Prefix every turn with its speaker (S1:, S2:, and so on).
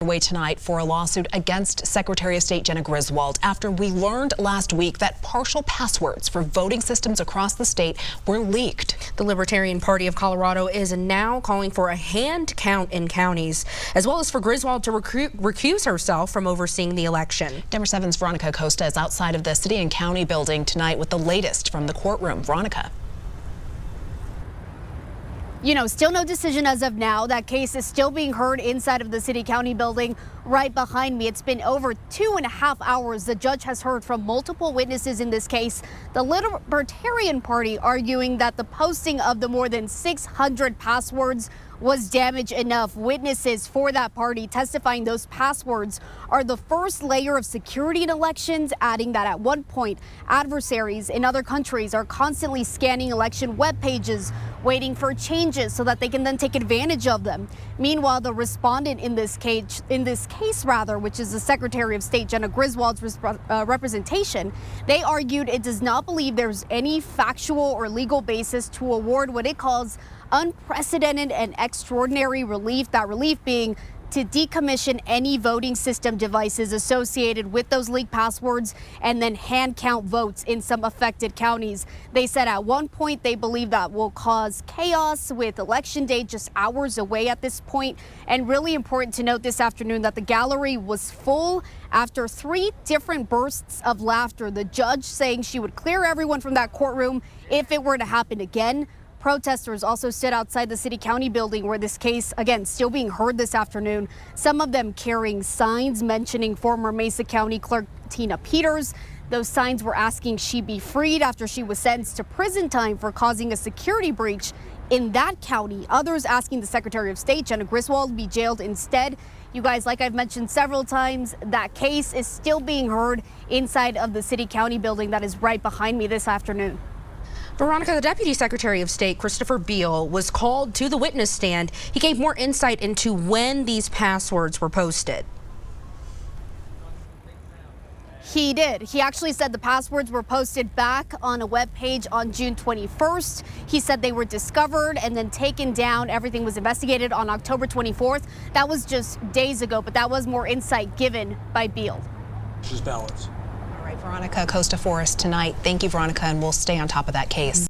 S1: underway tonight for a lawsuit against Secretary of State Jena Griswold after we learned last week that partial passwords for voting systems across the state were leaked.
S2: The Libertarian Party of Colorado is now calling for a hand count in counties, as well as for Griswold to recuse herself from overseeing the election.
S1: Denver 7's Veronica Acosta is outside of the City and County building tonight with the latest from the courtroom. Veronica.
S3: Still no decision as of now. That case is still being heard inside of the City County building right behind me. It's been over 2.5 hours. The judge has heard from multiple witnesses in this case. The Libertarian Party arguing that the posting of the more than 600 passwords was damage enough. Witnesses for that party testifying those passwords are the first layer of security in elections, adding that at one point, adversaries in other countries are constantly scanning election web pages, waiting for changes so that they can then take advantage of them. Meanwhile, the respondent in this case, which is the Secretary of State Jena Griswold's representation, they argued it does not believe there's any factual or legal basis to award what it calls unprecedented and extraordinary relief, that relief being to decommission any voting system devices associated with those leaked passwords and then hand count votes in some affected counties. They said at one point they believe that will cause chaos with election day just hours away at this point. And really important to note this afternoon that the gallery was full after 3 different bursts of laughter. The judge saying she would clear everyone from that courtroom if it were to happen again. Protesters also stood outside the City County building where this case, again, still being heard this afternoon. Some of them carrying signs mentioning former Mesa County Clerk Tina Peters. Those signs were asking she be freed after she was sentenced to prison time for causing a security breach in that county. Others asking the Secretary of State, Jena Griswold, be jailed instead. You guys, like I've mentioned several times, that case is still being heard inside of the City County building that is right behind me this afternoon.
S2: Veronica, the Deputy Secretary of State, Christopher Beal, was called to the witness stand. He gave more insight into when these passwords were posted.
S3: He did. He actually said the passwords were posted back on a web page on June 21st. He said they were discovered and then taken down. Everything was investigated on October 24th. That was just days ago, but that was more insight given by Beal.
S1: Balance. All right, Veronica Acosta for us tonight. Thank you, Veronica, and we'll stay on top of that case.